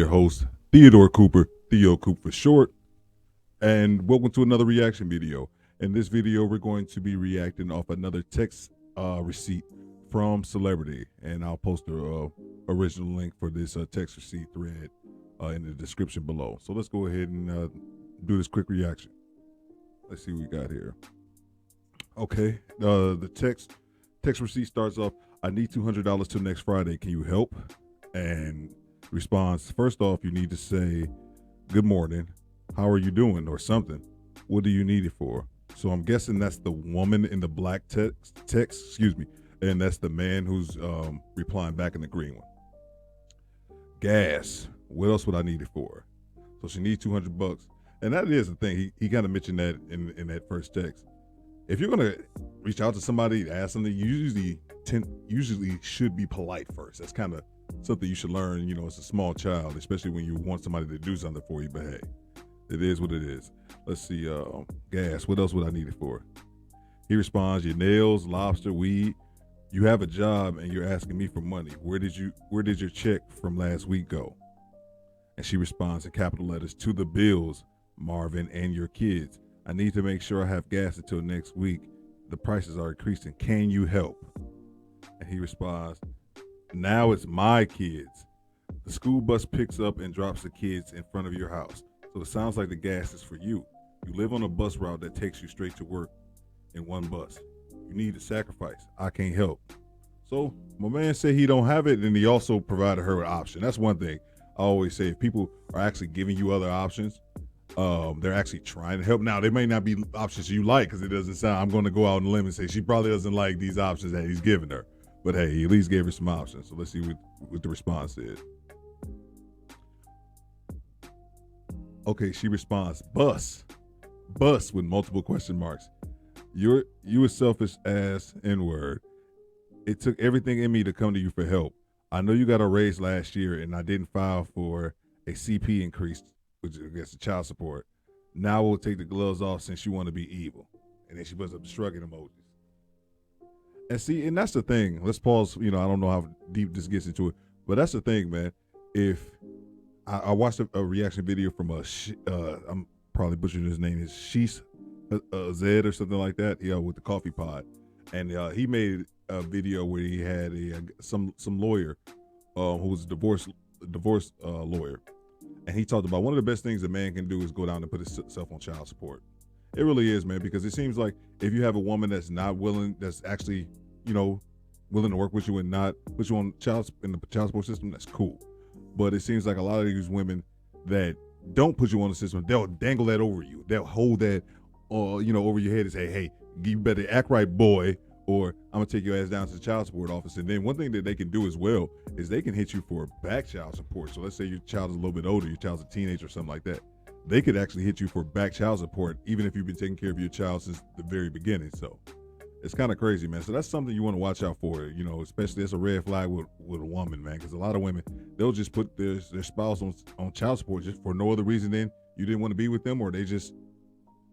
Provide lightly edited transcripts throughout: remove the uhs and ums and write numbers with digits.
host, Theodore Cooper, Theo Coop for short, and welcome to another reaction video. In this video, we're going to be reacting off another text receipt from Celebrity, and I'll post the original link for this text receipt thread in the description below. So let's go ahead and do this quick reaction. Let's see what we got here. Okay, the text receipt starts off, I need $200 till next Friday. Can you help? And response, first off, you need to say, good morning. How are you doing? Or something. What do you need it for? So I'm guessing that's the woman in the black text, excuse me. And that's the man who's replying back in the green one. Gas. What else would I need it for? So she needs $200. And that is the thing. He kind of mentioned that in that first text. If you're gonna reach out to somebody to ask something, you usually should be polite first. That's kind of something you should learn, you know, as a small child, especially when you want somebody to do something for you. But hey, it is what it is. Let's see, gas. What else would I need it for? He responds, your nails, lobster, weed. You have a job and you're asking me for money. Where did your check from last week go? And she responds in capital letters, to the bills, Marvin, and your kids. I need to make sure I have gas until next week. The prices are increasing. Can you help? And he responds, now it's my kids. The school bus picks up and drops the kids in front of your house. So it sounds like the gas is for you. You live on a bus route that takes you straight to work in one bus. You need to sacrifice. I can't help. So my man said he don't have it, and he also provided her an option. That's one thing I always say. If people are actually giving you other options, they're actually trying to help. Now, they may not be options you like, because it doesn't sound, I'm going to go out on a limb and say she probably doesn't like these options that he's giving her. But hey, he at least gave her some options. So let's see what the response is. Okay, she responds, bus with multiple question marks. You a selfish ass N-word. It took everything in me to come to you for help. I know you got a raise last year and I didn't file for a CP increase, which is, I guess, the child support. Now we'll take the gloves off since you want to be evil. And then she puts up shrugging emojis. And see, and that's the thing. Let's pause. You know, I don't know how deep this gets into it, but that's the thing, man. If I watched a reaction video from I'm probably butchering his name, is Shees Zed or something like that. Yeah, with the coffee pod, and he made a video where he had some lawyer who was a divorce lawyer, and he talked about one of the best things a man can do is go down and put himself on child support. It really is, man, because it seems like if you have a woman that's not willing, that's actually, you know, willing to work with you and not put you on in the child support system, that's cool. But it seems like a lot of these women that don't put you on the system, they'll dangle that over you. They'll hold that, you know, over your head and say, hey, you better act right, boy, or I'm gonna take your ass down to the child support office. And then one thing that they can do as well is they can hit you for back child support. So let's say your child is a little bit older, your child's a teenager or something like that. They could actually hit you for back child support, even if you've been taking care of your child since the very beginning. So it's kind of crazy, man. So that's something you want to watch out for, you know, especially as a red flag with a woman, man, because a lot of women, they'll just put their spouse on child support just for no other reason than you didn't want to be with them, or they just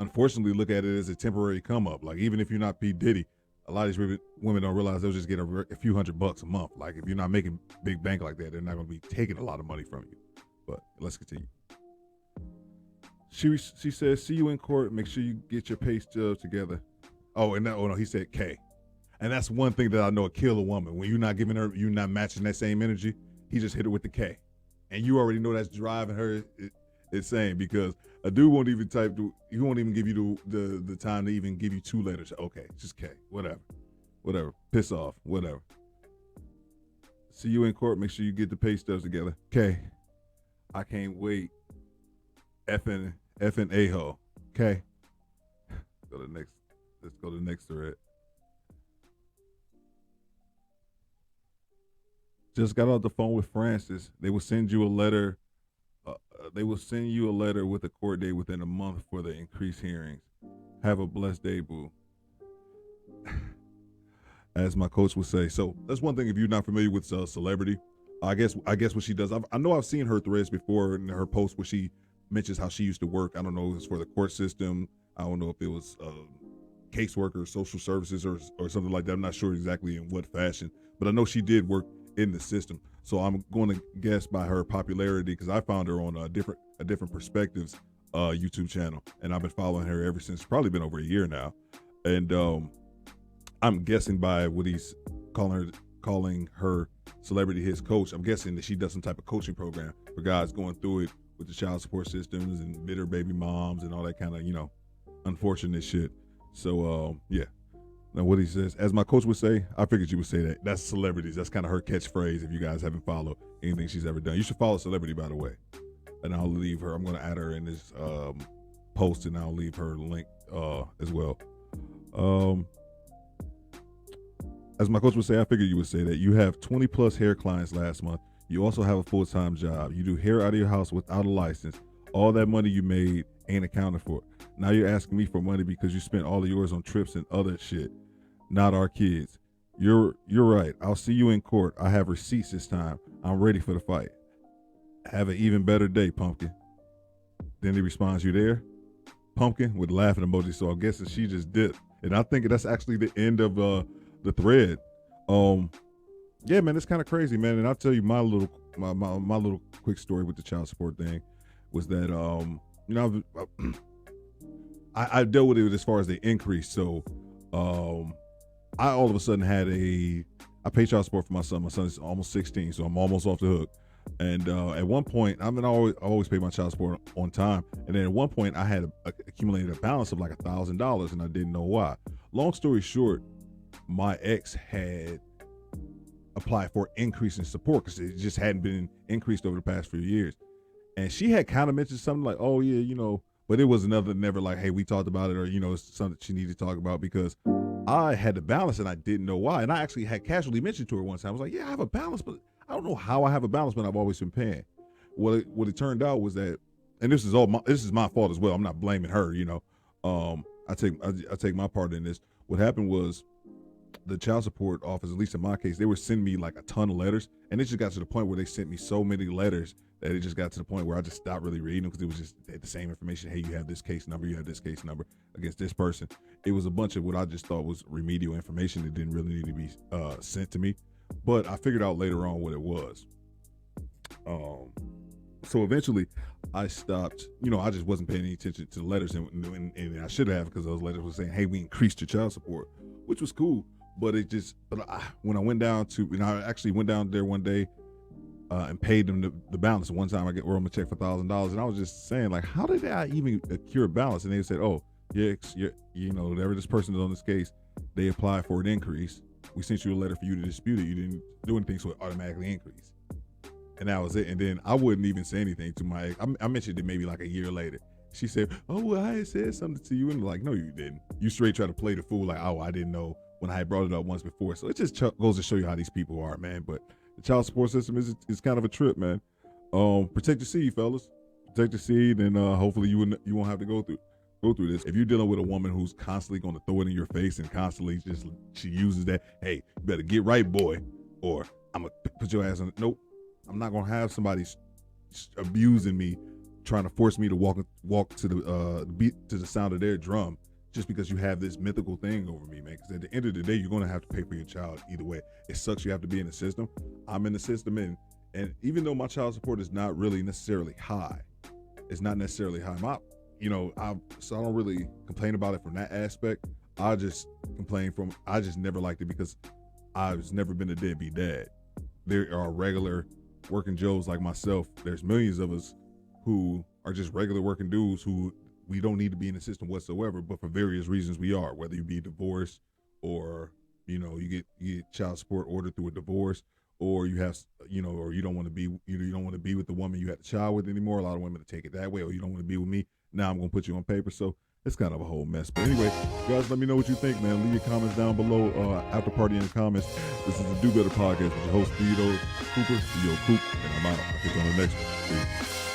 unfortunately look at it as a temporary come up. Like, even if you're not P. Diddy, a lot of these women don't realize they'll just get a few $100 a month. Like, if you're not making big bank like that, they're not going to be taking a lot of money from you. But let's continue. She says, see you in court. Make sure you get your pay stub together. Oh, and no, he said K. And that's one thing that I know will kill a woman. When you're not matching that same energy, he just hit her with the K. And you already know that's driving her insane, because a dude won't even he won't even give you the time to even give you two letters. Okay, just K. Whatever. Piss off. Whatever. See you in court. Make sure you get the pay stubs together. K. I can't wait. Effing a-hole. Okay. Let's go to the next thread. Just got off the phone with Francis. They will send you a letter. They will send you a letter with a court date within a month for the increased hearings. Have a blessed day, boo. As my coach would say. So that's one thing. If you're not familiar with Celebrity, I guess what she does. I know I've seen her threads before in her posts where she mentions how she used to work. I don't know if it was for the court system. I don't know if it was caseworker, social services, or something like that. I'm not sure exactly in what fashion, but I know she did work in the system. So I'm going to guess by her popularity, because I found her on a different perspectives YouTube channel, and I've been following her ever since. Probably been over a year now, and I'm guessing by what he's calling her celebrity his coach. I'm guessing that she does some type of coaching program for guys going through it with the child support systems and bitter baby moms and all that kind of unfortunate shit. So yeah. Now what he says, as my coach would say, I figured you would say that. That's celebrities. That's kind of her catchphrase. If you guys haven't followed anything she's ever done, you should follow Celebrity, by the way. And I'll leave her. I'm going to add her in this post, and I'll leave her link as well. As my coach would say, I figured you would say that. You have 20 plus hair clients last month. You also have a full-time job. You do hair out of your house without a license. All that money you made ain't accounted for. Now you're asking me for money because you spent all of yours on trips and other shit. Not our kids. You're right. I'll see you in court. I have receipts this time. I'm ready for the fight. Have an even better day, Pumpkin. Then he responds, you there? Pumpkin with laughing emoji. So I'm guessing she just dipped. And I think that's actually the end of the thread. Yeah, man, it's kind of crazy, man. And I'll tell you my little quick story with the child support thing was that I dealt with it as far as the increase. So I all of a sudden I pay child support for my son. My son's almost 16, so I'm almost off the hook. And at one point, I always pay my child support on time. And then at one point, I had accumulated a balance of like $1,000, and I didn't know why. Long story short, my ex had applied for increase in support because it just hadn't been increased over the past few years. And she had kind of mentioned something like, oh yeah, but it was never like, hey, we talked about it, or it's something she needed to talk about, because I had the balance and I didn't know why. And I actually had casually mentioned to her one time, I was like, yeah, I have a balance, but I don't know how I have a balance, but I've always been paying. What it turned out was that, and this is my fault as well. I'm not blaming her, I take my part in this. What happened was, the child support office, at least in my case, they were sending me like a ton of letters, and it just got to the point where they sent me so many letters that it just got to the point where I just stopped really reading them, because it was just the same information. Hey, you have this case number, you have this case number against this person. It was a bunch of what I just thought was remedial information that didn't really need to be sent to me. But I figured out later on what it was. So eventually I stopped, I just wasn't paying any attention to the letters, and I should have, because those letters were saying, hey, we increased your child support, which was cool. But when I went down I actually went down there one day and paid them the balance. One time I wrote them a check for $1,000, and I was just saying, like, how did I even accrue a balance? And they said, oh, yeah, whatever this person is on this case, they applied for an increase. We sent you a letter for you to dispute it. You didn't do anything, so it automatically increased. And that was it. And then I wouldn't even say anything to my ex. I mentioned it maybe like a year later. She said, oh, well, I had said something to you. And I'm like, no, you didn't. You straight try to play the fool, like, oh, I didn't know when I had brought it up once before. So it just goes to show you how these people are, man. But the child support system is kind of a trip, man. Protect your seed, fellas. Protect your seed, and hopefully you won't have to go through this. If you're dealing with a woman who's constantly going to throw it in your face and constantly she uses that, hey, you better get right, boy, or I'm gonna put your ass on. Nope, I'm not gonna have somebody abusing me, trying to force me to walk to the beat to the sound of their drum, just because you have this mythical thing over me, man. Because at the end of the day, you're going to have to pay for your child either way. It sucks you have to be in the system. I'm in the system, and even though my child support is not really necessarily high, it's not necessarily high. So I don't really complain about it from that aspect. I just I just never liked it because I've never been a deadbeat dad. There are regular working Joes like myself. There's millions of us who are just regular working dudes who we don't need to be in the system whatsoever, but for various reasons we are, whether you be divorced or, you get child support ordered through a divorce, or you have, or you don't want to be, you don't want to be with the woman you had a child with anymore. A lot of women take it that way, or you don't want to be with me. Now I'm going to put you on paper. So it's kind of a whole mess. But anyway, guys, let me know what you think, man. Leave your comments down below. After party in the comments. This is the Do Better Podcast with your host, Theodore Cooper, Theo Coop, and I'm out. I'll catch you on the next one. Peace.